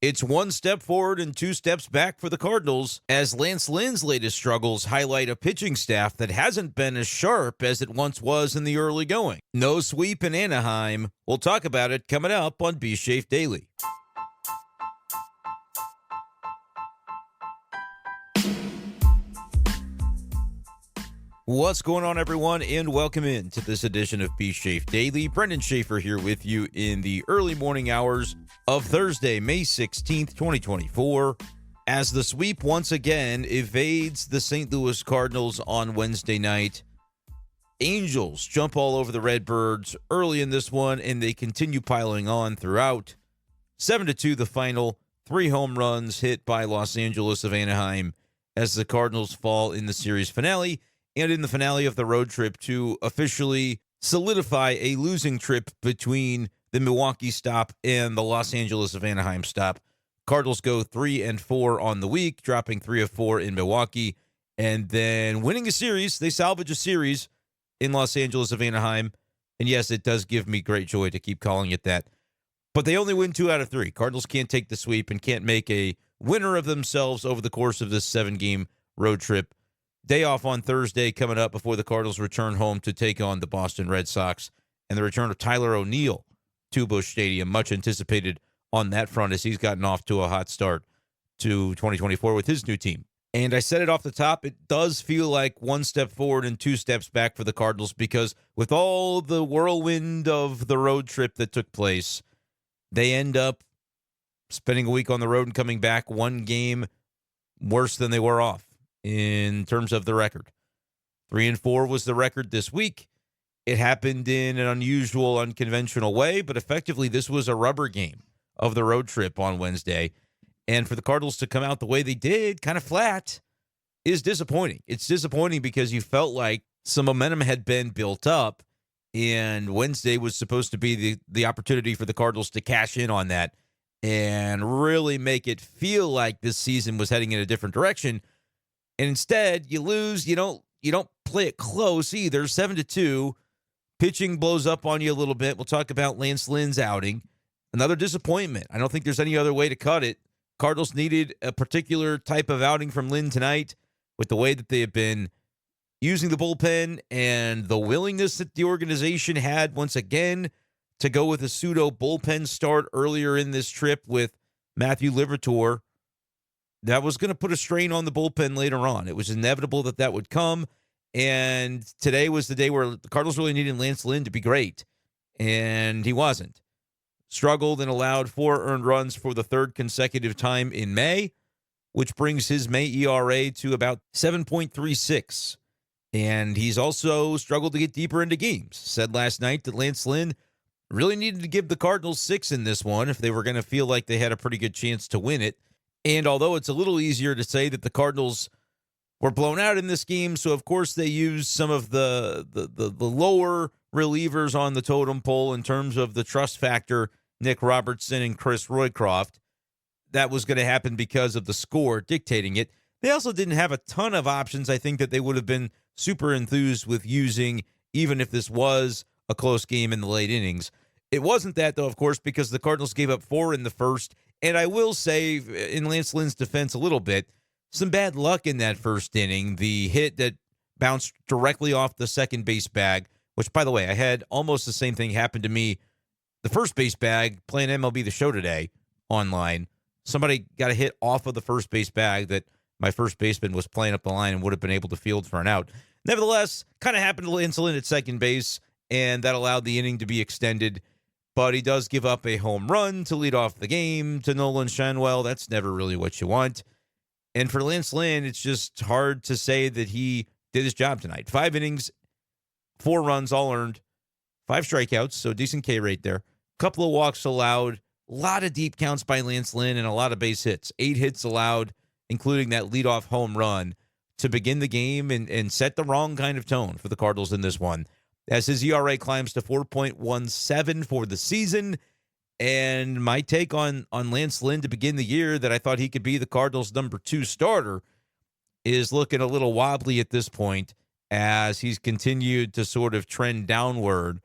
It's one step forward and two steps back for the Cardinals as Lance Lynn's latest struggles highlight a pitching staff that hasn't been as sharp as it once was in the early going. No sweep in Anaheim. We'll talk about it coming up on Be Safe Daily. What's going on, everyone, and welcome in to this edition of Be Safe Daily. Brendan Schaefer here with you in the early morning hours of Thursday, May 16th, 2024, as the sweep once again evades the St. Louis Cardinals on Wednesday night. Angels jump all over the Redbirds early in this one, and they continue piling on throughout. 7-2 the final, 3 home runs hit by Los Angeles of Anaheim as the Cardinals fall in the series finale, and in the finale of the road trip to officially solidify a losing trip between the Milwaukee stop and the Los Angeles of Anaheim stop. Cardinals go 3-4 on the week, dropping 3 of 4 in Milwaukee, and then winning a series. They salvage a series in Los Angeles of Anaheim. And yes, it does give me great joy to keep calling it that. But they only win 2 out of 3. Cardinals can't take the sweep and can't make a winner of themselves over the course of this 7-game road trip. Day off on Thursday coming up before the Cardinals return home to take on the Boston Red Sox, and the return of Tyler O'Neill to Busch Stadium, much anticipated on that front as he's gotten off to a hot start to 2024 with his new team. And I said it off the top, it does feel like one step forward and 2 steps back for the Cardinals, because with all the whirlwind of the road trip that took place, they end up spending a week on the road and coming back 1 game worse than they were off in terms of the record. 3-4 was the record this week. It happened in an unusual, unconventional way, but effectively this was a rubber game of the road trip on Wednesday. And for the Cardinals to come out the way they did, kind of flat, is disappointing. It's disappointing because you felt like some momentum had been built up, and Wednesday was supposed to be the opportunity for the Cardinals to cash in on that and really make it feel like this season was heading in a different direction. And instead, you lose. You don't play it close either. 7-2. Pitching blows up on you a little bit. We'll talk about Lance Lynn's outing. Another disappointment. I don't think there's any other way to cut it. Cardinals needed a particular type of outing from Lynn tonight with the way that they have been using the bullpen and the willingness that the organization had once again to go with a pseudo bullpen start earlier in this trip with Matthew Liberatore. That was going to put a strain on the bullpen later on. It was inevitable that that would come, and today was the day where the Cardinals really needed Lance Lynn to be great, and he wasn't. Struggled and allowed 4 earned runs for the 3rd consecutive time in May, which brings his May ERA to about 7.36. And he's also struggled to get deeper into games. Said last night that Lance Lynn really needed to give the Cardinals 6 in this one if they were going to feel like they had a pretty good chance to win it. And although it's a little easier to say that the Cardinals were blown out in this game, so of course they used some of the lower relievers on the totem pole in terms of the trust factor, Nick Robertson and Chris Roycroft. That was going to happen because of the score dictating it. They also didn't have a ton of options, I think, that they would have been super enthused with using, even if this was a close game in the late innings. It wasn't that, though, of course, because the Cardinals gave up 4 in the first. And I will say, in Lance Lynn's defense a little bit, some bad luck in that first inning. The hit that bounced directly off the second base bag, which, by the way, I had almost the same thing happen to me. The first base bag, playing MLB The Show today online, somebody got a hit off of the first base bag that my first baseman was playing up the line and would have been able to field for an out. Nevertheless, kind of happened to Lance Lynn at second base, and that allowed the inning to be extended. But he does give up a home run to lead off the game to Nolan Shanwell. That's never really what you want. And for Lance Lynn, it's just hard to say that he did his job tonight. 5 innings, 4 runs, all earned, 5 strikeouts, so decent K rate there. Couple of walks allowed, a lot of deep counts by Lance Lynn, and a lot of base hits. 8 hits allowed, including that leadoff home run to begin the game and set the wrong kind of tone for the Cardinals in this one, as his ERA climbs to 4.17 for the season. And my take on Lance Lynn to begin the year, that I thought he could be the Cardinals' number 2 starter, is looking a little wobbly at this point, as he's continued to sort of trend downward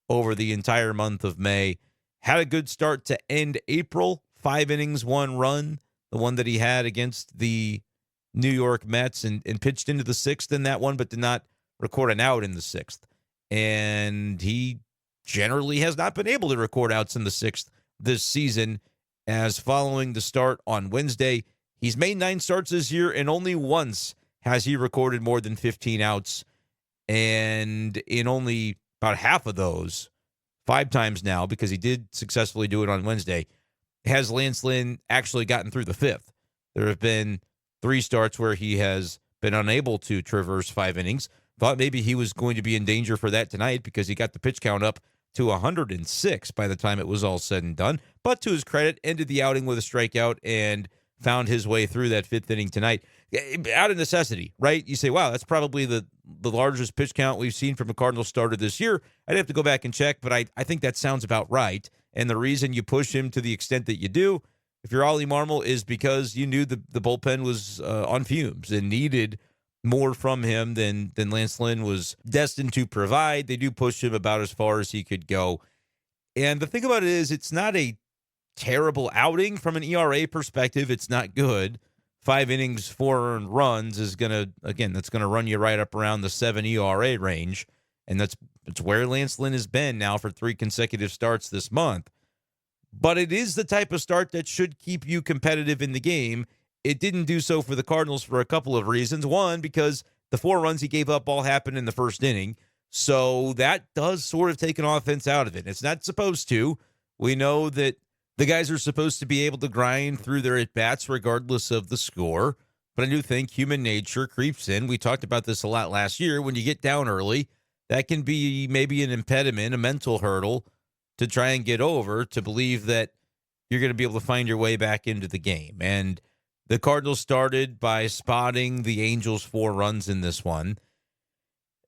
over the entire month of May. Had a good start to end April, 5 innings, 1 run, the one that he had against the New York Mets, and pitched into the 6th in that one, but did not record an out in the 6th. And he generally has not been able to record outs in the 6th this season, as following the start on Wednesday, he's made 9 starts this year, and only once has he recorded more than 15 outs. And in only about half of those, 5 times now, because he did successfully do it on Wednesday, has Lance Lynn actually gotten through the 5th. There have been 3 starts where he has been unable to traverse 5 innings. Thought maybe he was going to be in danger for that tonight because he got the pitch count up to 106 by the time it was all said and done. But to his credit, ended the outing with a strikeout and found his way through that 5th inning tonight. Out of necessity, right? You say, wow, that's probably the largest pitch count we've seen from a Cardinals starter this year. I'd have to go back and check, but I think that sounds about right. And the reason you push him to the extent that you do, if you're Ollie Marmol, is because you knew the bullpen was on fumes and needed more from him than Lance Lynn was destined to provide. They do push him about as far as he could go. And the thing about it is, it's not a terrible outing from an ERA perspective. It's not good. 5 innings, 4 earned runs is that's going to run you right up around the 7 ERA range. And it's where Lance Lynn has been now for 3 consecutive starts this month. But it is the type of start that should keep you competitive in the game. It didn't do so for the Cardinals for a couple of reasons. One, because the 4 runs he gave up all happened in the first inning. So that does sort of take an offense out of it. It's not supposed to. We know that the guys are supposed to be able to grind through their at-bats regardless of the score. But I do think human nature creeps in. We talked about this a lot last year. When you get down early, that can be maybe an impediment, a mental hurdle to try and get over, to believe that you're going to be able to find your way back into the game. And the Cardinals started by spotting the Angels 4 runs in this one.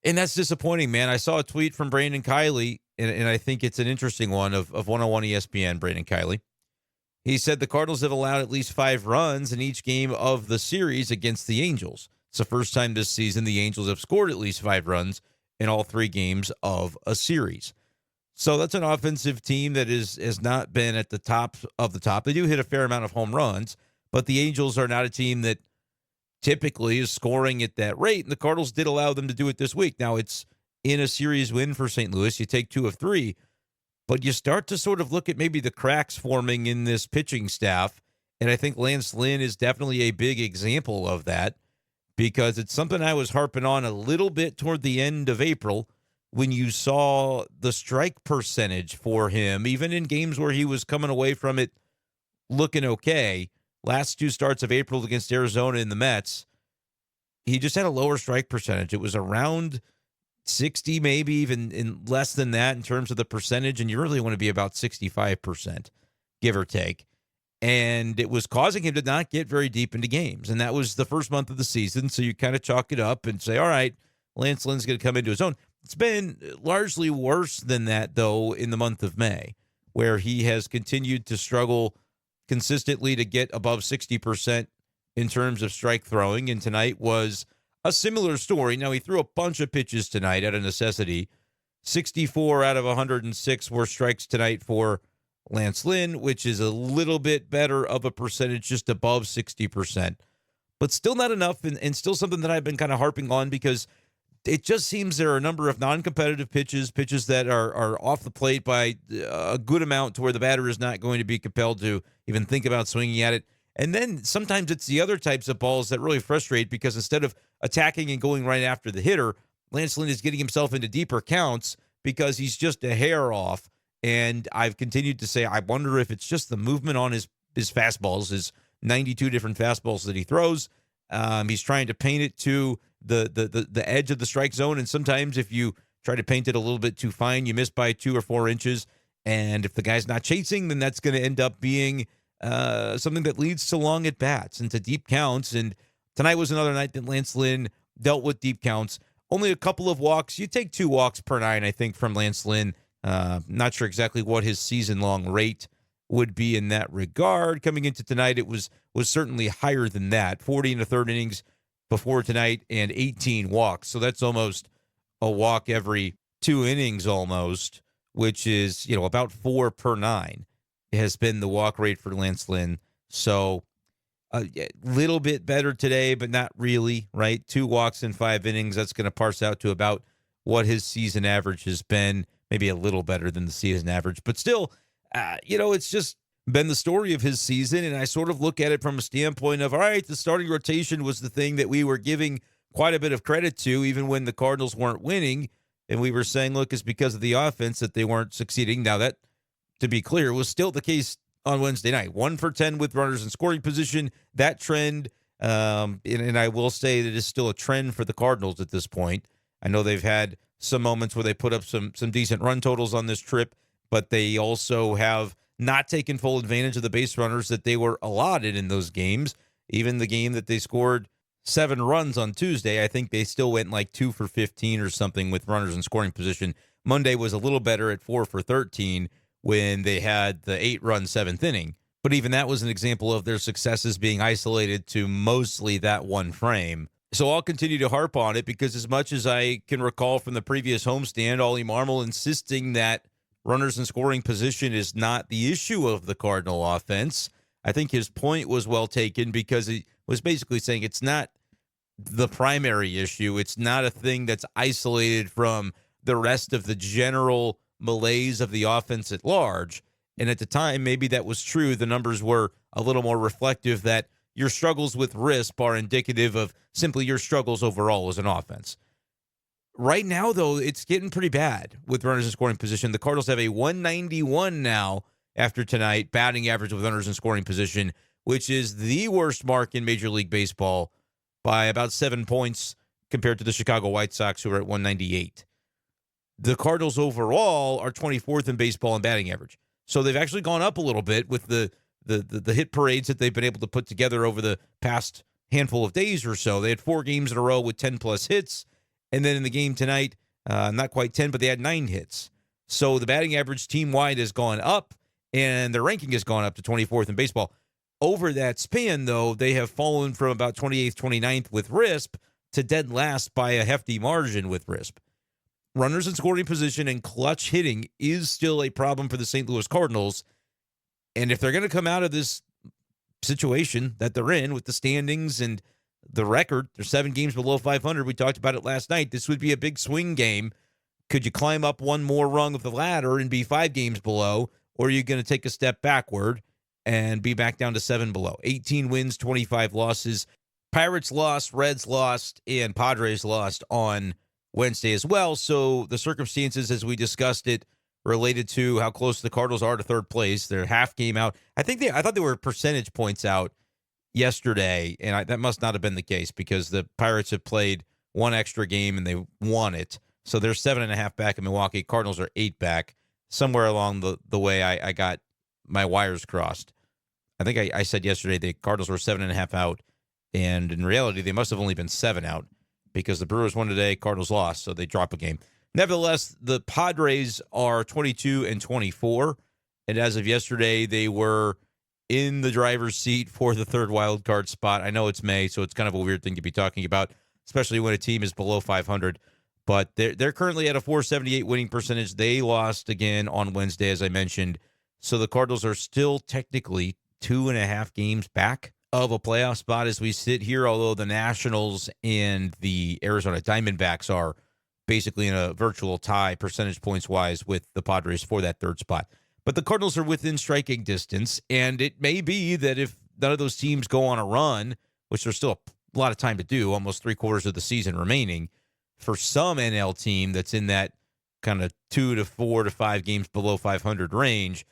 And that's disappointing, man. I saw a tweet from Brandon Kiley, and I think it's an interesting one, of 101 ESPN, Brandon Kiley. He said the Cardinals have allowed at least 5 runs in each game of the series against the Angels. It's the first time this season the Angels have scored at least 5 runs in all 3 games of a series. So that's an offensive team that has not been at the top of the top. They do hit a fair amount of home runs, but the Angels are not a team that typically is scoring at that rate, and the Cardinals did allow them to do it this week. Now, it's in a series win for St. Louis. You take 2 of 3, but you start to sort of look at maybe the cracks forming in this pitching staff, and I think Lance Lynn is definitely a big example of that, because it's something I was harping on a little bit toward the end of April when you saw the strike percentage for him, even in games where he was coming away from it looking okay. Last 2 starts of April against Arizona and the Mets, he just had a lower strike percentage. It was around 60, maybe even in less than that in terms of the percentage, and you really want to be about 65%, give or take. And it was causing him to not get very deep into games, and that was the first month of the season, so you kind of chalk it up and say, all right, Lance Lynn's going to come into his own. It's been largely worse than that, though, in the month of May, where he has continued to struggle consistently to get above 60% in terms of strike throwing, and tonight was a similar story. Now, he threw a bunch of pitches tonight out of necessity. 64 out of 106 were strikes tonight for Lance Lynn, which is a little bit better of a percentage, just above 60%, but still not enough, and still something that I've been kind of harping on, because it just seems there are a number of non-competitive pitches that are off the plate by a good amount to where the batter is not going to be compelled to even think about swinging at it. And then sometimes it's the other types of balls that really frustrate, because instead of attacking and going right after the hitter, Lance Lynn is getting himself into deeper counts because he's just a hair off. And I've continued to say, I wonder if it's just the movement on his fastballs, his 92 different fastballs that he throws. He's trying to paint it to the edge of the strike zone, and sometimes if you try to paint it a little bit too fine, you miss by 2 or 4 inches. And if the guy's not chasing, then that's going to end up being something that leads to long at bats and to deep counts. And tonight was another night that Lance Lynn dealt with deep counts. Only a couple of walks. You take 2 walks per 9, I think, from Lance Lynn. Not sure exactly what his season-long rate would be in that regard. Coming into tonight, it was certainly higher than that. 40 in the 3rd innings before tonight, and 18 walks. So that's almost a walk every 2 innings almost, which is, about 4 per 9. has been the walk rate for Lance Lynn. So a little bit better today, but not really, right? 2 walks in 5 innings. That's going to parse out to about what his season average has been, maybe a little better than the season average. But still, it's just been the story of his season. And I sort of look at it from a standpoint of, all right, the starting rotation was the thing that we were giving quite a bit of credit to, even when the Cardinals weren't winning. And we were saying, look, it's because of the offense that they weren't succeeding. Now, that, to be clear, was still the case on Wednesday night. 1 for 10 with runners in scoring position. That trend, and I will say that it's still a trend for the Cardinals at this point. I know they've had some moments where they put up some decent run totals on this trip, but they also have not taken full advantage of the base runners that they were allotted in those games. Even the game that they scored 7 runs on Tuesday, I think they still went like 2 for 15 or something with runners in scoring position. Monday was a little better at 4 for 13 when they had the 8-run 7th inning. But even that was an example of their successes being isolated to mostly that one frame. So I'll continue to harp on it because as much as I can recall from the previous homestand, Ollie Marmol insisting that runners in scoring position is not the issue of the Cardinal offense, I think his point was well taken because he was basically saying it's not the primary issue. It's not a thing that's isolated from the rest of the general malaise of the offense at large. And at the time, maybe that was true. The numbers were a little more reflective that your struggles with RISP are indicative of simply your struggles overall as an offense. Right now, though, it's getting pretty bad with runners in scoring position. The Cardinals have a 191 now after tonight batting average with runners in scoring position, which is the worst mark in Major League Baseball by about 7 points compared to the Chicago White Sox, who are at 198. The Cardinals overall are 24th in baseball in batting average. So they've actually gone up a little bit with the hit parades that they've been able to put together over the past handful of days or so. They had 4 games in a row with 10-plus hits. And then in the game tonight, not quite 10, but they had 9 hits. So the batting average team-wide has gone up, and their ranking has gone up to 24th in baseball. Over that span, though, they have fallen from about 28th, 29th with RISP to dead last by a hefty margin with RISP. Runners in scoring position and clutch hitting is still a problem for the St. Louis Cardinals. And if they're going to come out of this situation that they're in with the standings and the record, they're 7 games below 500. We talked about it last night. This would be a big swing game. Could you climb up one more rung of the ladder and be 5 games below, or are you going to take a step backward and be back down to 7 below? 18 wins, 25 losses. Pirates lost, Reds lost, and Padres lost on Wednesday as well. So the circumstances, as we discussed it, related to how close the Cardinals are to third place. They're half game out. I thought they were percentage points out yesterday, and that must not have been the case because the Pirates have played 1 extra game and they won it. So they're 7.5 back in Milwaukee. Cardinals are 8 back. Somewhere along the way, I got my wires crossed. I think I said yesterday the Cardinals were 7.5 out, and in reality, they must have only been 7 out because the Brewers won today, Cardinals lost, so they drop a game. Nevertheless, the Padres are 22 and 24, and as of yesterday, they were in the driver's seat for the 3rd wild card spot. I know it's May, so it's kind of a weird thing to be talking about, especially when a team is below 500. But they're currently at a 478 winning percentage. They lost again on Wednesday, as I mentioned. So the Cardinals are still technically 2.5 games back of a playoff spot as we sit here, although the Nationals and the Arizona Diamondbacks are basically in a virtual tie percentage points wise with the Padres for that 3rd spot. But the Cardinals are within striking distance, and it may be that if none of those teams go on a run, which there's still a lot of time to do, almost 3/4 of the season remaining, for some NL team that's in that kind of 2 to 4 to 5 games below 500 range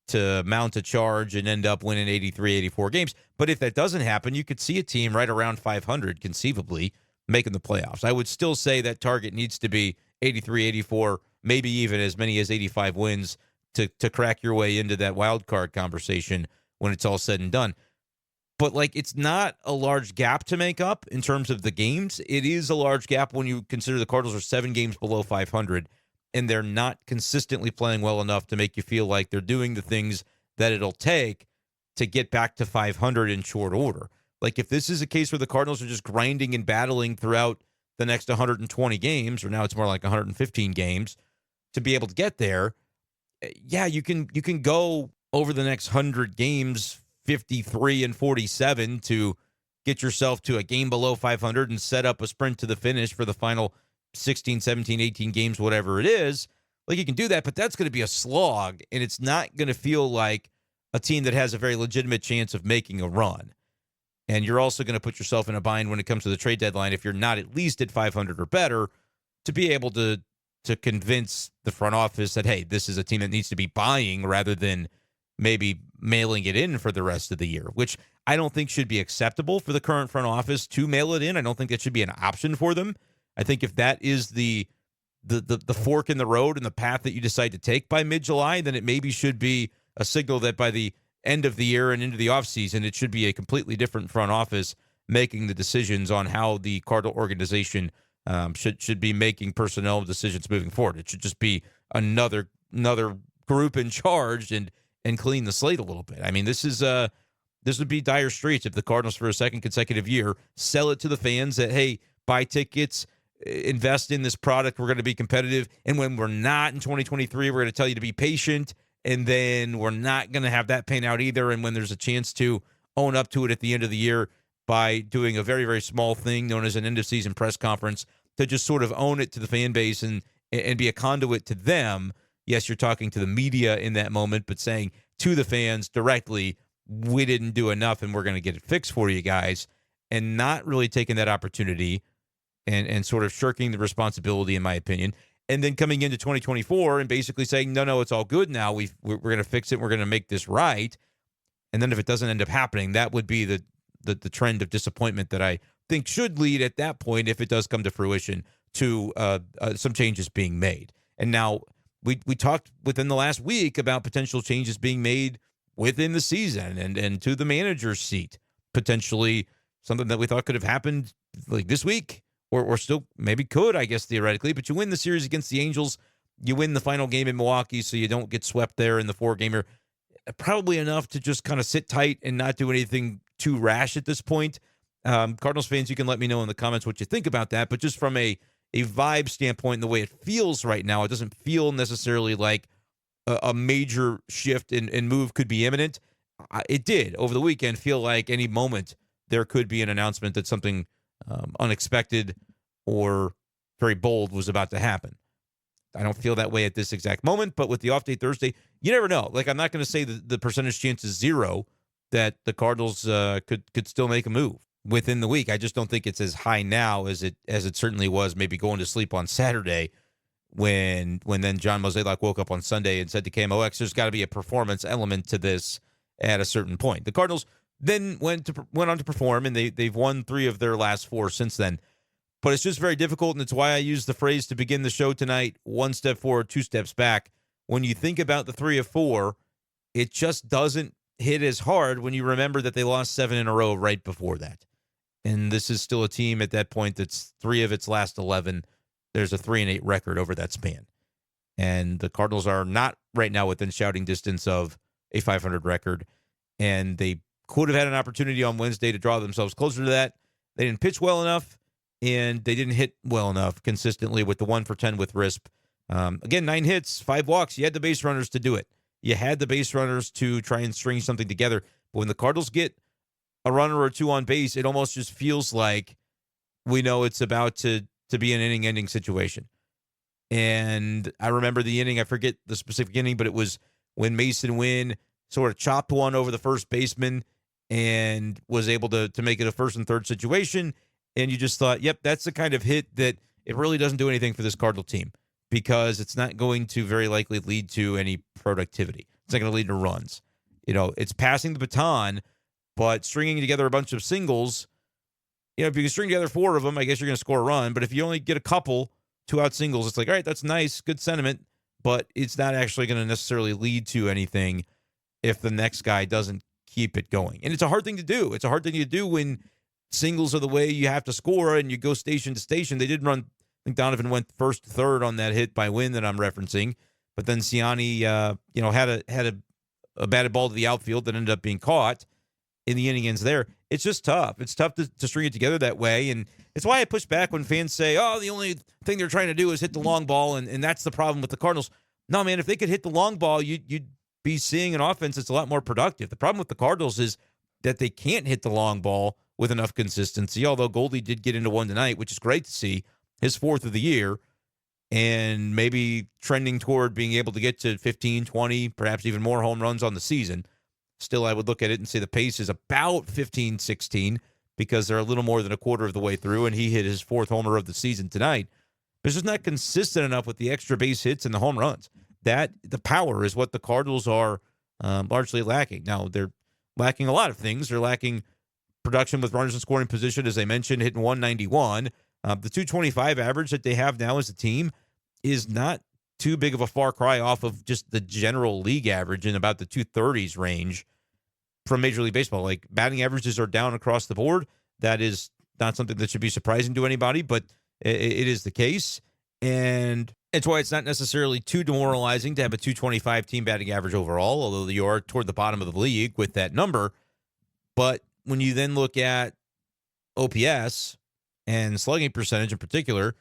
to mount a charge and end up winning 83, 84 games. But if that doesn't happen, you could see a team right around 500 conceivably making the playoffs. I would still say that target needs to be 83, 84, maybe even as many as 85 wins to crack your way into that wild card conversation when it's all said and done. But, it's not a large gap to make up in terms of the games. It is a large gap when you consider the Cardinals are 7 games below 500, and they're not consistently playing well enough to make you feel like they're doing the things that it'll take to get back to 500 in short order. If this is a case where the Cardinals are just grinding and battling throughout the next 120 games, or now it's more like 115 games, to be able to get there, yeah, you can go over the next 100 games, 53 and 47 to get yourself to a game below 500 and set up a sprint to the finish for the final 16, 17, 18 games, whatever it is. Like, you can do that, but that's going to be a slog, and it's not going to feel like a team that has a very legitimate chance of making a run. And you're also going to put yourself in a bind when it comes to the trade deadline if you're not at least at 500 or better to be able to convince the front office that, hey, this is a team that needs to be buying rather than maybe mailing it in for the rest of the year, which I don't think should be acceptable for the current front office to mail it in. I don't think that should be an option for them. I think if that is the fork in the road and the path that you decide to take by mid-July, then it maybe should be a signal that by the end of the year and into the offseason, it should be a completely different front office making the decisions on how the Cardinal organization should be making personnel decisions moving forward. It should just be another group in charge and clean the slate a little bit. I mean, this would be dire straits if the Cardinals for a second consecutive year sell it to the fans that, hey, buy tickets, invest in this product, we're going to be competitive. And when we're not in 2023, we're going to tell you to be patient. And then we're not going to have that pan out either. And when there's a chance to own up to it at the end of the year by doing a very, very small thing known as an end-of-season press conference to just sort of own it to the fan base and be a conduit to them. Yes, you're talking to the media in that moment, but saying to the fans directly, we didn't do enough and we're going to get it fixed for you guys, and not really taking that opportunity and sort of shirking the responsibility, in my opinion. And then coming into 2024 and basically saying, no, it's all good now. We're going to fix it. We're going to make this right. And then if it doesn't end up happening, that would be the trend of disappointment that I think should lead at that point, if it does come to fruition, to some changes being made. And now we talked within the last week about potential changes being made within the season and to the manager's seat, potentially something that we thought could have happened like this week. Or still maybe could, I guess, theoretically. But you win the series against the Angels. You win the final game in Milwaukee, so you don't get swept there in the 4-gamer. Probably enough to just kind of sit tight and not do anything too rash at this point. Cardinals fans, you can let me know in the comments what you think about that. But just from a vibe standpoint and the way it feels right now, it doesn't feel necessarily like a major shift and move could be imminent. It did, over the weekend, feel like any moment there could be an announcement that something unexpected or very bold was about to happen. I don't feel that way at this exact moment, but with the off day Thursday, you never know. Like, I'm not going to say the percentage chance is 0 that the Cardinals could still make a move within the week. I just don't think it's as high now as it certainly was maybe going to sleep on Saturday when then John Mozeliak woke up on Sunday and said to KMOX, there's got to be a performance element to this at a certain point. The Cardinals then went on to perform, and they've won 3 of their last 4 since then. But it's just very difficult, and it's why I use the phrase to begin the show tonight, 1 step forward, 2 steps back. When you think about the 3 of 4, it just doesn't hit as hard when you remember that they lost 7 in a row right before that. And this is still a team at that point that's 3 of its last 11. There's a 3-8 record over that span. And the Cardinals are not right now within shouting distance of a 500 record, and they could have had an opportunity on Wednesday to draw themselves closer to that. They didn't pitch well enough, and they didn't hit well enough consistently with the 1 for 10 with RISP. Again, 9 hits, 5 walks. You had the base runners to do it. You had the base runners to try and string something together. But when the Cardinals get a runner or 2 on base, it almost just feels like we know it's about to be an inning-ending situation. And I remember the inning. I forget the specific inning, but it was when Mason Wynn sort of chopped one over the first baseman and was able to make it a 1st and 3rd situation. And you just thought, yep, that's the kind of hit that it really doesn't do anything for this Cardinal team, because it's not going to very likely lead to any productivity. It's not going to lead to runs. It's passing the baton, but stringing together a bunch of singles, if you can string together 4 of them, I guess you're going to score a run. But if you only get a couple 2-out singles, it's like, all right, that's nice, good sentiment, but it's not actually going to necessarily lead to anything if the next guy doesn't keep it going. And it's a hard thing to do. It's a hard thing to do when singles are the way you have to score and you go station to station. They did run, I think Donovan went 1st to 3rd on that hit by Wynn that I'm referencing, but then Ciani, had a batted ball to the outfield that ended up being caught in the inning ends there. It's just tough. It's tough to string it together that way, and it's why I push back when fans say, oh, the only thing they're trying to do is hit the long ball, and that's the problem with the Cardinals. No, man, if they could hit the long ball, you'd be seeing an offense that's a lot more productive. The problem with the Cardinals is that they can't hit the long ball with enough consistency, although Goldie did get into one tonight, which is great to see, his fourth of the year, and maybe trending toward being able to get to 15, 20, perhaps even more home runs on the season. Still, I would look at it and say the pace is about 15, 16 because they're a little more than a quarter of the way through, and he hit his fourth homer of the season tonight. But it's just not consistent enough with the extra base hits and the home runs. That the power is what the Cardinals are largely lacking. Now, they're lacking a lot of things. They're lacking production with runners in scoring position, as I mentioned, hitting 191. The 225 average that they have now as a team is not too big of a far cry off of just the general league average in about the 230s range from Major League Baseball. Like, batting averages are down across the board. That is not something that should be surprising to anybody, but it is the case. And it's why it's not necessarily too demoralizing to have a 225 team batting average overall, although you are toward the bottom of the league with that number. But when you then look at OPS and slugging percentage in particular,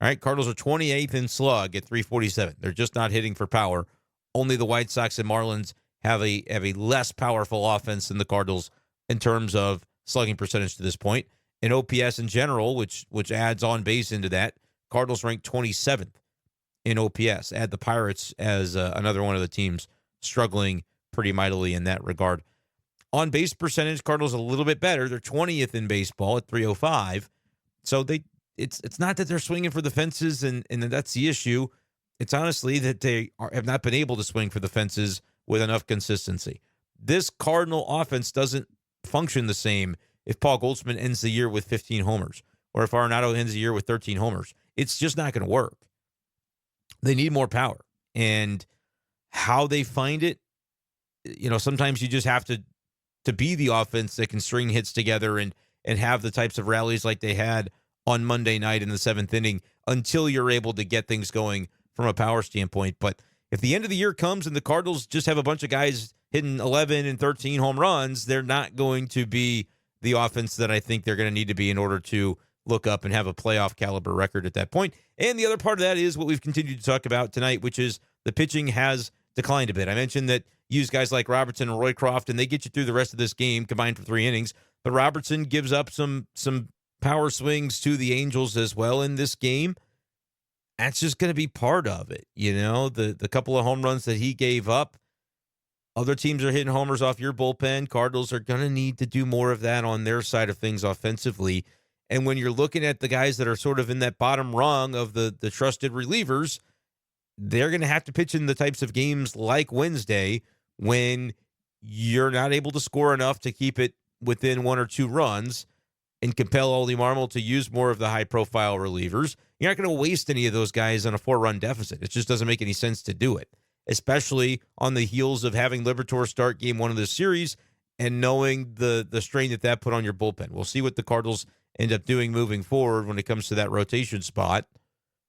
all right, Cardinals are 28th in slug at 347. They're just not hitting for power. Only the White Sox and Marlins have a less powerful offense than the Cardinals in terms of slugging percentage to this point. And OPS in general, which adds on base into that, Cardinals rank 27th in OPS. Add the Pirates as another one of the teams struggling pretty mightily in that regard. On base percentage, Cardinals a little bit better. They're 20th in baseball at 305. So it's not that they're swinging for the fences and that's the issue. It's honestly that they have not been able to swing for the fences with enough consistency. This Cardinal offense doesn't function the same if Paul Goldschmidt ends the year with 15 homers or if Arenado ends the year with 13 homers. It's just not going to work. They need more power. And how they find it, sometimes you just have to be the offense that can string hits together and have the types of rallies like they had on Monday night in the seventh inning until you're able to get things going from a power standpoint. But if the end of the year comes and the Cardinals just have a bunch of guys hitting 11 and 13 home runs, they're not going to be the offense that I think they're going to need to be in order to look up and have a playoff caliber record at that point. And the other part of that is what we've continued to talk about tonight, which is the pitching has declined a bit. I mentioned that use guys like Robertson and Roycroft, and they get you through the rest of this game combined for 3 innings. But Robertson gives up some power swings to the Angels as well in this game. That's just going to be part of it. The couple of home runs that he gave up, other teams are hitting homers off your bullpen. Cardinals are going to need to do more of that on their side of things offensively. And when you're looking at the guys that are sort of in that bottom rung of the trusted relievers, they're going to have to pitch in the types of games like Wednesday when you're not able to score enough to keep it within 1 or 2 runs and compel Oli Marmol to use more of the high-profile relievers. You're not going to waste any of those guys on a 4-run deficit. It just doesn't make any sense to do it, especially on the heels of having Liberatore start game 1 of the series and knowing the strain that put on your bullpen. We'll see what the Cardinals end up doing moving forward when it comes to that rotation spot.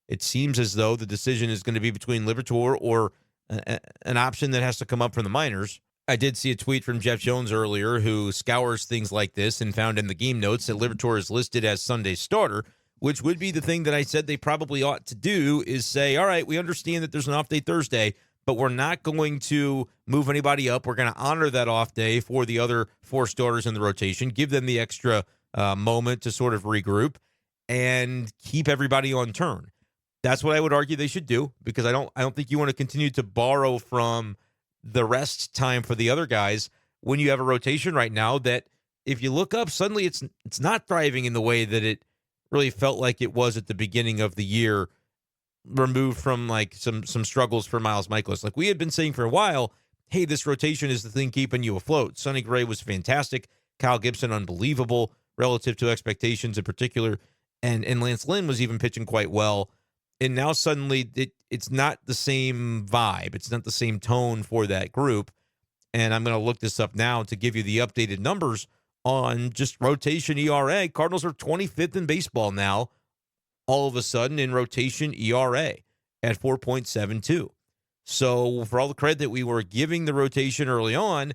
It seems as though the decision is going to be between Liberatore or an option that has to come up from the minors. I did see a tweet from Jeff Jones earlier who scours things like this and found in the game notes that Liberatore is listed as Sunday's starter, which would be the thing that I said they probably ought to do is say, all right, we understand that there's an off day Thursday, but we're not going to move anybody up. We're going to honor that off day for the other 4 starters in the rotation, give them the extra moment to sort of regroup and keep everybody on turn. That's what I would argue they should do, because I don't think you want to continue to borrow from the rest time for the other guys when you have a rotation right now that, if you look up, suddenly it's not thriving in the way that it really felt like it was at the beginning of the year, removed from like some struggles for Miles Michaelis. Like we had been saying for a while, hey, this rotation is the thing keeping you afloat. Sonny Gray was fantastic. Kyle Gibson, unbelievable relative to expectations in particular. And Lance Lynn was even pitching quite well. And now suddenly it's not the same vibe. It's not the same tone for that group. And I'm going to look this up now to give you the updated numbers on just rotation ERA. Cardinals are 25th in baseball now, all of a sudden in rotation ERA at 4.72. So for all the credit that we were giving the rotation early on,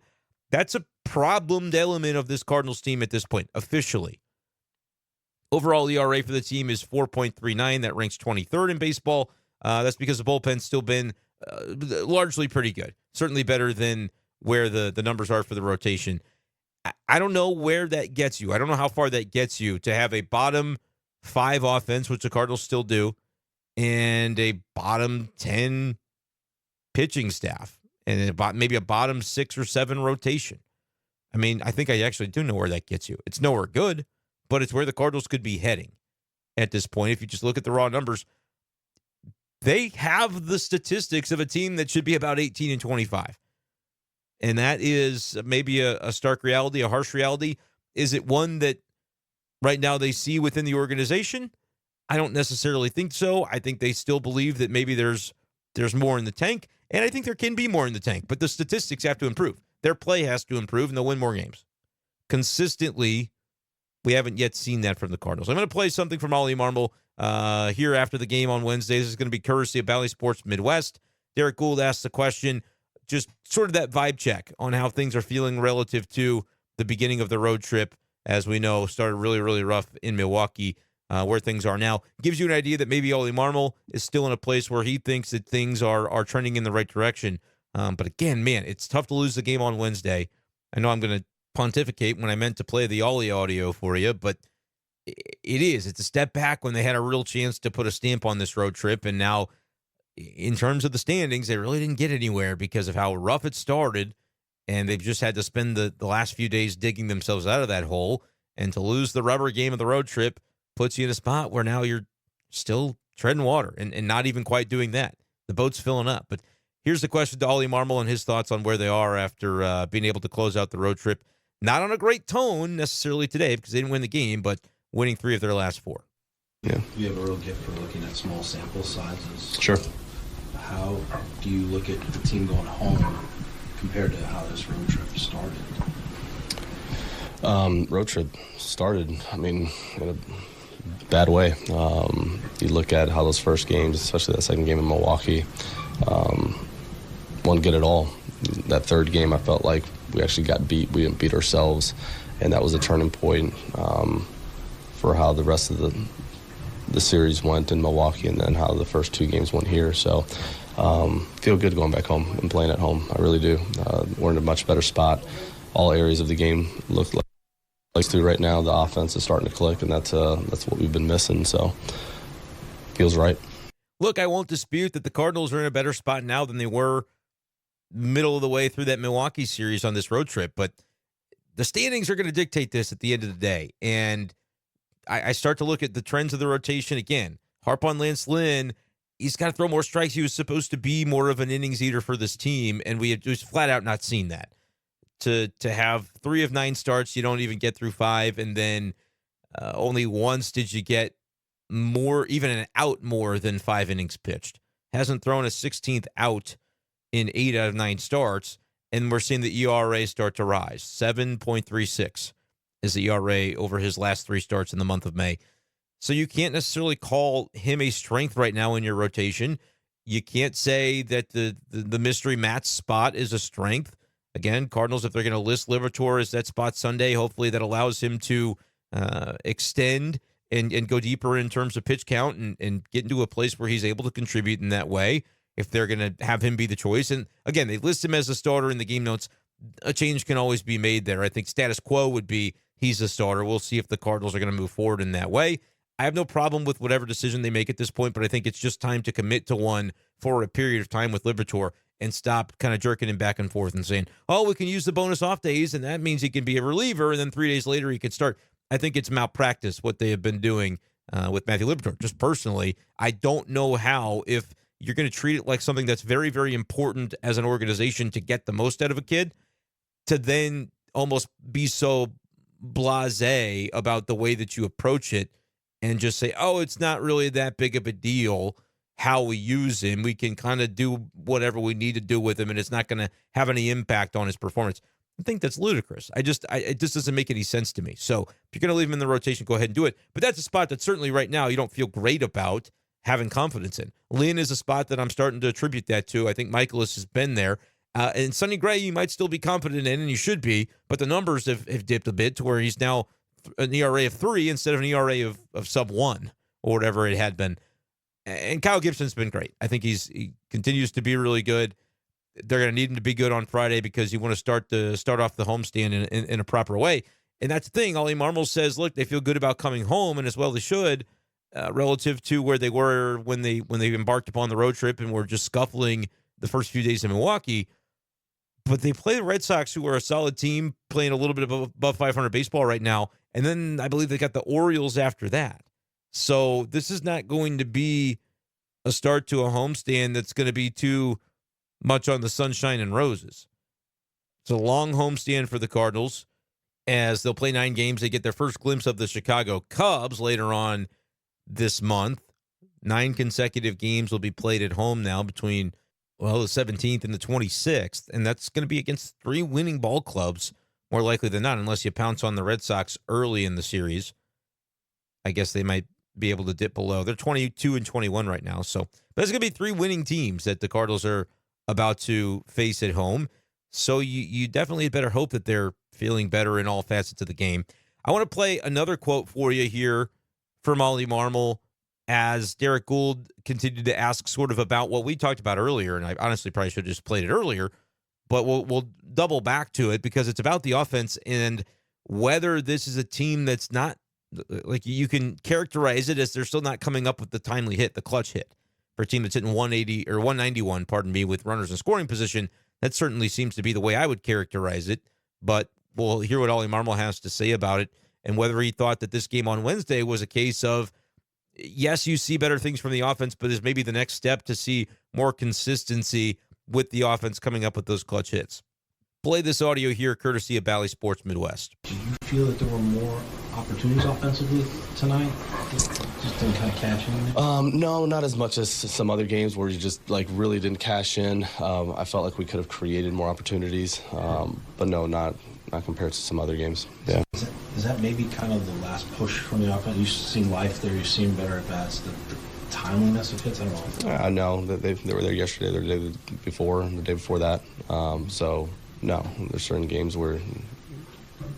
that's a problemed element of this Cardinals team at this point, officially. Overall ERA for the team is 4.39. That ranks 23rd in baseball. That's because the bullpen's still been largely pretty good. Certainly better than where the numbers are for the rotation. I don't know where that gets you. I don't know how far that gets you to have a bottom 5 offense, which the Cardinals still do, and a bottom 10 pitching staff, and maybe a bottom 6 or 7 rotation. I mean, I think I actually do know where that gets you. It's nowhere good, but it's where the Cardinals could be heading at this point. If you just look at the raw numbers, they have the statistics of a team that should be about 18-25. And that is maybe a stark reality, a harsh reality. Is it one that right now they see within the organization? I don't necessarily think so. I think they still believe that maybe there's more in the tank, and I think there can be more in the tank, but the statistics have to improve. Their play has to improve, and they'll win more games. Consistently, we haven't yet seen that from the Cardinals. I'm going to play something from Ollie Marmol here after the game on Wednesday. This is going to be courtesy of Bally Sports Midwest. Derek Gould asked the question, just sort of that vibe check on how things are feeling relative to the beginning of the road trip. As we know, started really, really rough in Milwaukee, where things are now. Gives you an idea that maybe Ollie Marmol is still in a place where he thinks that things are trending in the right direction. But again, man, it's tough to lose the game on Wednesday. I know I'm going to pontificate when I meant to play the Ollie audio for you, but it is. It's a step back when they had a real chance to put a stamp on this road trip, and now in terms of the standings, they really didn't get anywhere because of how rough it started, and they've just had to spend the last few days digging themselves out of that hole. And to lose the rubber game of the road trip puts you in a spot where now you're still treading water and not even quite doing that. The boat's filling up. But here's the question to Ollie Marmol and his thoughts on where they are after being able to close out the road trip. Not on a great tone necessarily today because they didn't win the game, but winning 3 of their last 4. Yeah. You have a real gift for looking at small sample sizes. Sure. How do you look at the team going home compared to how this road trip started? Road trip started, I mean, in a bad way. You look at how those first games, especially that second game in Milwaukee, won't get it all. That third game, I felt like we actually got beat. We didn't beat ourselves, and that was a turning point for how the rest of the series went in Milwaukee, and then how the first 2 games went here. So feel good going back home and playing at home. I really do. We're in a much better spot. All areas of the game look like through right now. The offense is starting to click, and that's what we've been missing. So feels right. Look, I won't dispute that the Cardinals are in a better spot now than they were middle of the way through that Milwaukee series on this road trip, but the standings are going to dictate this at the end of the day. And I start to look at the trends of the rotation again. Harp on Lance Lynn. He's got to throw more strikes. He was supposed to be more of an innings eater for this team, and we have just flat out not seen that. To have 3 of 9 starts, you don't even get through 5, and then only once did you get more, even an out more than 5 innings pitched. Hasn't thrown a 16th out in 8 out of 9 starts, and we're seeing the ERA start to rise. 7.36 is the ERA over his last 3 starts in the month of May. So you can't necessarily call him a strength right now in your rotation. You can't say that the mystery Matt spot is a strength. Again, Cardinals, if they're going to list Liberatore as that spot Sunday, hopefully that allows him to extend and go deeper in terms of pitch count and get into a place where he's able to contribute in that way if they're going to have him be the choice. And again, they list him as a starter in the game notes. A change can always be made there. I think status quo would be he's a starter. We'll see if the Cardinals are going to move forward in that way. I have no problem with whatever decision they make at this point, but I think it's just time to commit to one for a period of time with Liberatore and stop kind of jerking him back and forth and saying, oh, we can use the bonus off days, and that means he can be a reliever, and then 3 days later he could start. I think it's malpractice what they have been doing with Matthew Liberatore. Just personally, I don't know how, if you're going to treat it like something that's very, very important as an organization to get the most out of a kid, to then almost be so blasé about the way that you approach it and just say, oh, it's not really that big of a deal how we use him. We can kind of do whatever we need to do with him, and it's not going to have any impact on his performance. I think that's ludicrous. It just doesn't make any sense to me. So if you're going to leave him in the rotation, go ahead and do it. But that's a spot that certainly right now you don't feel great about having confidence in. Lynn is a spot that I'm starting to attribute that to. I think Michaelis has been there. And Sonny Gray, you might still be confident in, and you should be, but the numbers have dipped a bit to where he's now an ERA of 3 instead of an ERA of sub 1 or whatever it had been. And Kyle Gibson's been great. I think he continues to be really good. They're going to need him to be good on Friday because you want to start off the homestand in a proper way. And that's the thing. Ollie Marmol says, look, they feel good about coming home, and as well they should, relative to where they were when they embarked upon the road trip and were just scuffling the first few days in Milwaukee. But they play the Red Sox, who are a solid team, playing a little bit of above 500 baseball right now. And then I believe they got the Orioles after that. So this is not going to be a start to a homestand that's going to be too much on the sunshine and roses. It's a long homestand for the Cardinals, as they'll play 9 games. They get their first glimpse of the Chicago Cubs later on this month. 9 consecutive games will be played at home now between, the 17th and the 26th, and that's going to be against 3 winning ball clubs, more likely than not, unless you pounce on the Red Sox early in the series. I guess they might be able to dip below. They're 22 and 21 right now, so but it's going to be 3 winning teams that the Cardinals are about to face at home. So you definitely better hope that they're feeling better in all facets of the game. I want to play another quote for you here from Ollie Marmol, as Derek Gould continued to ask sort of about what we talked about earlier, and I honestly probably should have just played it earlier, but we'll double back to it because it's about the offense and whether this is a team that's not, like, you can characterize it as they're still not coming up with the timely hit, the clutch hit. For a team that's hitting 180 or 191, with runners in scoring position, that certainly seems to be the way I would characterize it. But we'll hear what Ollie Marmol has to say about it and whether he thought that this game on Wednesday was a case of, yes, you see better things from the offense, but is maybe the next step to see more consistency with the offense coming up with those clutch hits. Play this audio here, courtesy of Bally Sports Midwest. Do you feel that there were more opportunities offensively tonight? Just didn't kind of cash in? No, not as much as some other games where you just really didn't cash in. I felt like we could have created more opportunities, but no, not compared to some other games. Yeah. Is that maybe kind of the last push from the offense? You seem life there. You seem better at bats. The timeliness of hits. I don't know. I know that they were there yesterday, the day before, and the day before that. So no, there's certain games where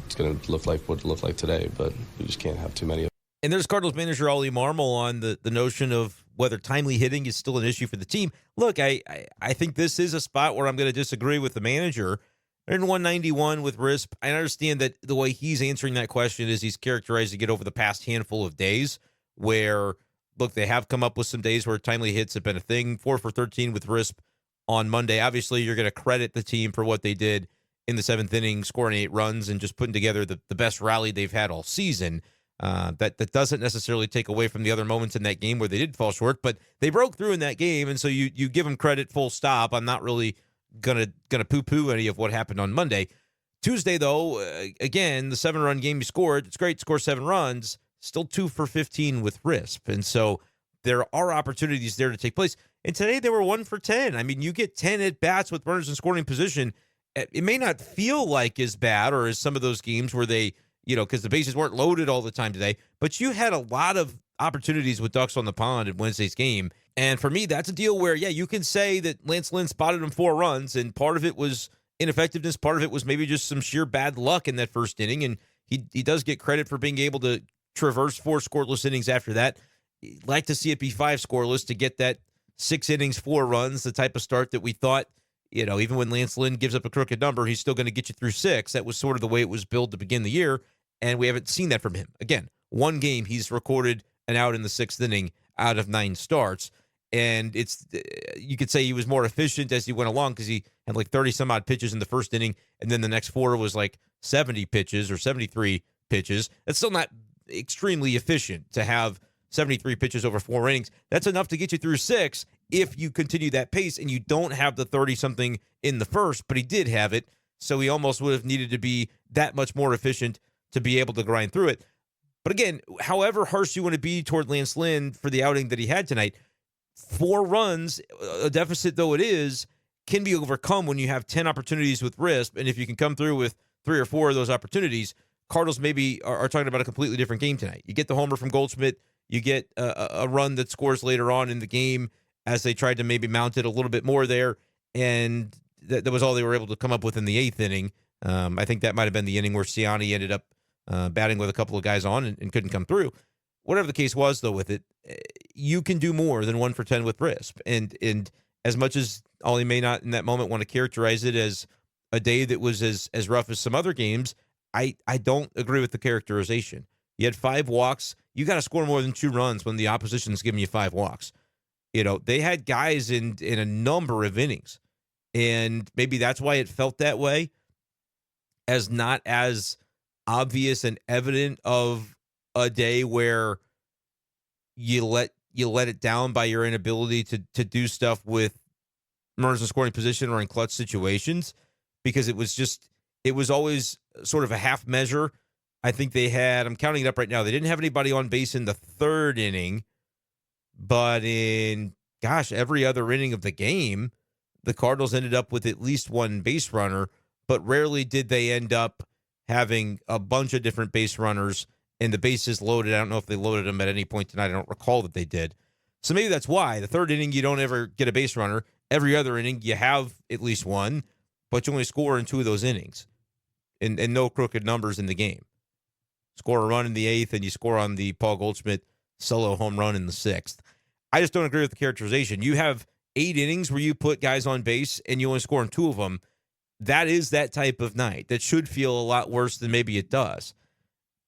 it's going to look like what it looked like today, but we just can't have too many of them. And there's Cardinals manager Ollie Marmol on the notion of whether timely hitting is still an issue for the team. Look, I think this is a spot where I'm going to disagree with the manager. They're in 191 with RISP. I understand that the way he's answering that question is he's characterizing it over the past handful of days where, look, they have come up with some days where timely hits have been a thing. 4 for 13 with RISP on Monday. Obviously, you're going to credit the team for what they did in the 7th inning, scoring 8 runs and just putting together the best rally they've had all season. That doesn't necessarily take away from the other moments in that game where they did fall short, but they broke through in that game, and so you give them credit full stop. I'm not really gonna poo-poo any of what happened on Monday. Tuesday, though, again, the 7-run game you scored, it's great to score 7 runs, still 2 for 15 with RISP, and so there are opportunities there to take place. And today they were 1 for 10. I mean, you get 10 at-bats with runners in scoring position. It may not feel like as bad or as some of those games where they, because the bases weren't loaded all the time today, but you had a lot of opportunities with ducks on the pond in Wednesday's game. And for me, that's a deal where, yeah, you can say that Lance Lynn spotted him 4 runs, and part of it was ineffectiveness. Part of it was maybe just some sheer bad luck in that first inning, and he does get credit for being able to traverse 4 scoreless innings after that. You'd like to see it be 5 scoreless to get that 6 innings, 4 runs, the type of start that we thought, even when Lance Lynn gives up a crooked number, he's still going to get you through 6. That was sort of the way it was billed to begin the year, and we haven't seen that from him. Again, 1 game, he's recorded an out in the 6th inning out of 9 starts. And you could say he was more efficient as he went along because he had like 30-some-odd pitches in the first inning, and then the next 4 was like 70 pitches or 73 pitches. That's still not extremely efficient to have 73 pitches over 4 innings. That's enough to get you through 6 if you continue that pace and you don't have the 30-something in the first, but he did have it, so he almost would have needed to be that much more efficient to be able to grind through it. But again, however harsh you want to be toward Lance Lynn for the outing that he had tonight, 4 runs, a deficit though it is, can be overcome when you have 10 opportunities with RISP, and if you can come through with 3 or 4 of those opportunities, Cardinals maybe are talking about a completely different game tonight. You get the homer from Goldschmidt, you get a run that scores later on in the game as they tried to maybe mount it a little bit more there, and that was all they were able to come up with in the 8th inning. I think that might have been the inning where Siani ended up batting with a couple of guys on and couldn't come through. Whatever the case was, though, with it, you can do more than 1 for 10 with Brisp. And as much as Ollie may not in that moment want to characterize it as a day that was as rough as some other games, I don't agree with the characterization. You had 5 walks. You got to score more than 2 runs when the opposition's giving you 5 walks. They had guys in a number of innings, and maybe that's why it felt that way, as not as obvious and evident of a day where you let it down by your inability to do stuff with runners in scoring position or in clutch situations, because it was always sort of a half measure. I think they had, I'm counting it up right now, they didn't have anybody on base in the 3rd inning, but in, every other inning of the game, the Cardinals ended up with at least 1 base runner, but rarely did they end up having a bunch of different base runners and the bases loaded. I don't know if they loaded them at any point tonight. I don't recall that they did. So maybe that's why. The 3rd inning, you don't ever get a base runner. Every other inning, you have at least 1, but you only score in 2 of those innings, and no crooked numbers in the game. Score a run in the 8th, and you score on the Paul Goldschmidt solo home run in the 6th. I just don't agree with the characterization. You have 8 innings where you put guys on base, and you only score in 2 of them. That is that type of night. That should feel a lot worse than maybe it does.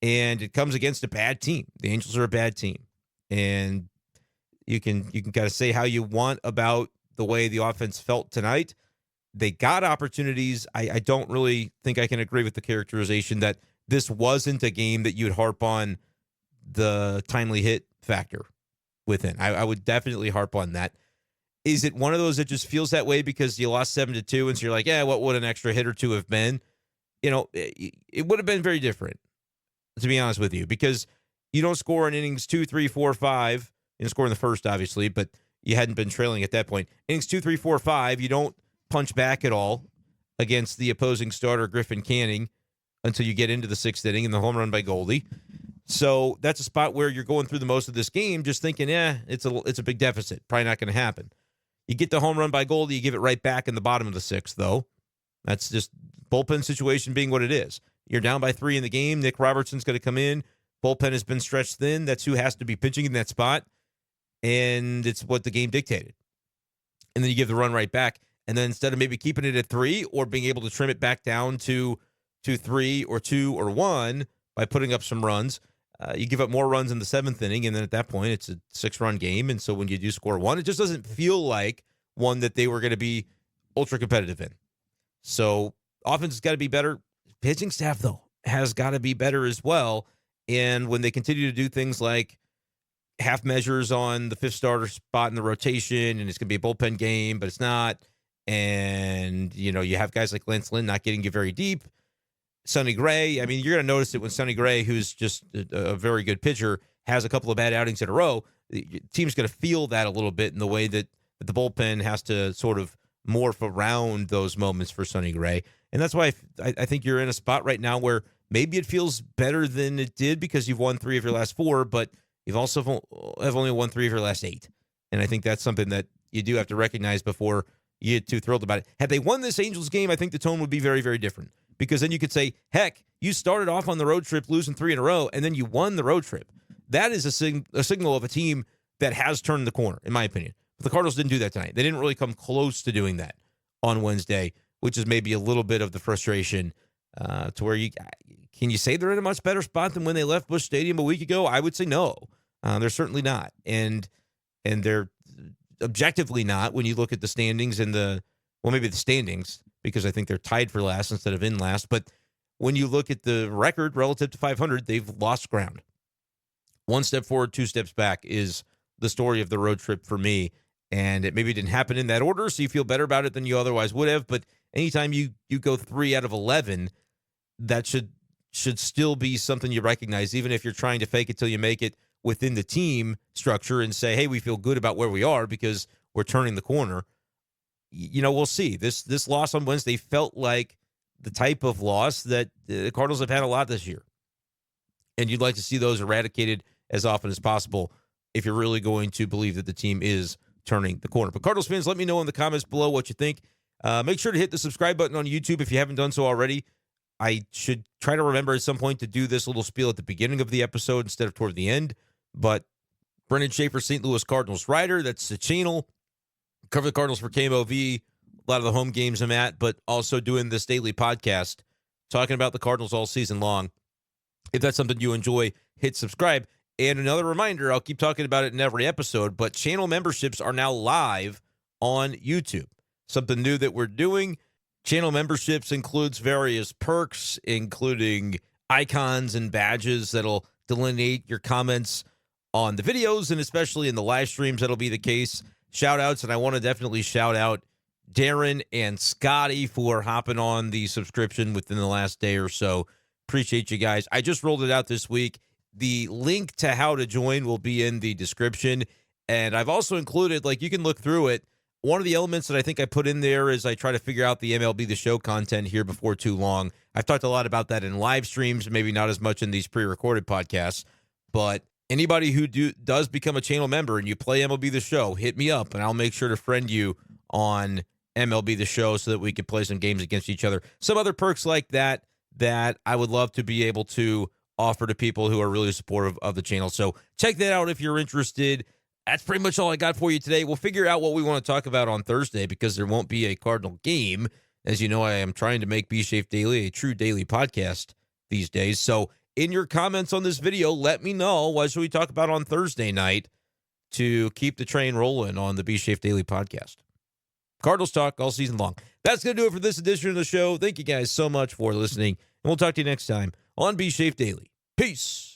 And it comes against a bad team. The Angels are a bad team. And you can kind of say how you want about the way the offense felt tonight. They got opportunities. I don't really think I can agree with the characterization that this wasn't a game that you'd harp on the timely hit factor within. I would definitely harp on that. Is it one of those that just feels that way because you lost 7-2, and so you're like, yeah, what would an extra hit or 2 have been? It would have been very different, to be honest with you, because you don't score in innings 2, 3, 4, 5. You didn't score in the first, obviously, but you hadn't been trailing at that point. Innings 2, 3, 4, 5, you don't punch back at all against the opposing starter, Griffin Canning, until you get into the 6th inning and the home run by Goldie. So that's a spot where you're going through the most of this game just thinking, it's a big deficit. Probably not going to happen. You get the home run by Goldie, you give it right back in the bottom of the 6th, though. That's just bullpen situation being what it is. You're down by 3 in the game. Nick Robertson's going to come in. Bullpen has been stretched thin. That's who has to be pitching in that spot. And it's what the game dictated. And then you give the run right back. And then instead of maybe keeping it at 3 or being able to trim it back down to 3 or 2 or 1 by putting up some runs, you give up more runs in the 7th inning. And then at that point, it's a 6-run game. And so when you do score 1, it just doesn't feel like one that they were going to be ultra competitive in. So offense has got to be better. Pitching staff, though, has got to be better as well. And when they continue to do things like half measures on the 5th starter spot in the rotation, and it's going to be a bullpen game, but it's not. And, you have guys like Lance Lynn not getting you very deep. Sonny Gray, I mean, you're going to notice it when Sonny Gray, who's just a very good pitcher, has a couple of bad outings in a row. The team's going to feel that a little bit in the way that the bullpen has to sort of morph around those moments for Sonny Gray. And that's why I think you're in a spot right now where maybe it feels better than it did because you've won 3 of your last 4, but you've also have only won 3 of your last 8. And I think that's something that you do have to recognize before you get too thrilled about it. Had they won this Angels game, I think the tone would be very, very different. Because then you could say, heck, you started off on the road trip losing 3 in a row, and then you won the road trip. That is a signal of a team that has turned the corner, in my opinion. But the Cardinals didn't do that tonight. They didn't really come close to doing that on Wednesday, which is maybe a little bit of the frustration to where can you say they're in a much better spot than when they left Busch Stadium a week ago? I would say no. They're certainly not. And they're objectively not when you look at the standings and maybe the standings, because I think they're tied for last instead of in last. But when you look at the record relative to 500, they've lost ground. 1 step forward, 2 steps back is the story of the road trip for me. And it maybe didn't happen in that order, so you feel better about it than you otherwise would have. But anytime you go 3 out of 11, that should still be something you recognize, even if you're trying to fake it till you make it within the team structure and say, hey, we feel good about where we are because we're turning the corner. We'll see. This loss on Wednesday felt like the type of loss that the Cardinals have had a lot this year. And you'd like to see those eradicated as often as possible if you're really going to believe that the team is turning the corner. But Cardinals fans, let me know in the comments below what you think. Make sure to hit the subscribe button on YouTube if you haven't done so already. I should try to remember at some point to do this little spiel at the beginning of the episode instead of toward the end. But Brendan Schaefer, St. Louis Cardinals writer. That's the channel. Cover the Cardinals for KMOV, a lot of the home games I'm at, but also doing this daily podcast, talking about the Cardinals all season long. If that's something you enjoy, hit subscribe. And another reminder, I'll keep talking about it in every episode, but channel memberships are now live on YouTube. Something new that we're doing. Channel memberships includes various perks, including icons and badges that'll delineate your comments on the videos, and especially in the live streams, that'll be the case. Shout outs, and I want to definitely shout out Darren and Scotty for hopping on the subscription within the last day or so. Appreciate you guys. I just rolled it out this week. The link to how to join will be in the description, and I've also included, like, you can look through it. One of the elements that I think I put in there is I try to figure out the MLB The Show content here before too long. I've talked a lot about that in live streams, maybe not as much in these pre-recorded podcasts, but anybody who does become a channel member and you play MLB The Show, hit me up, and I'll make sure to friend you on MLB The Show so that we can play some games against each other. Some other perks like that I would love to be able to offer to people who are really supportive of the channel. So check that out if you're interested. That's pretty much all I got for you today. We'll figure out what we want to talk about on Thursday because there won't be a Cardinal game. As you know, I am trying to make Be Safe Daily a true daily podcast these days. So in your comments on this video, let me know what should we talk about on Thursday night to keep the train rolling on the Be Safe Daily podcast. Cardinals talk all season long. That's going to do it for this edition of the show. Thank you guys so much for listening, and we'll talk to you next time on Be Safe Daily. Peace.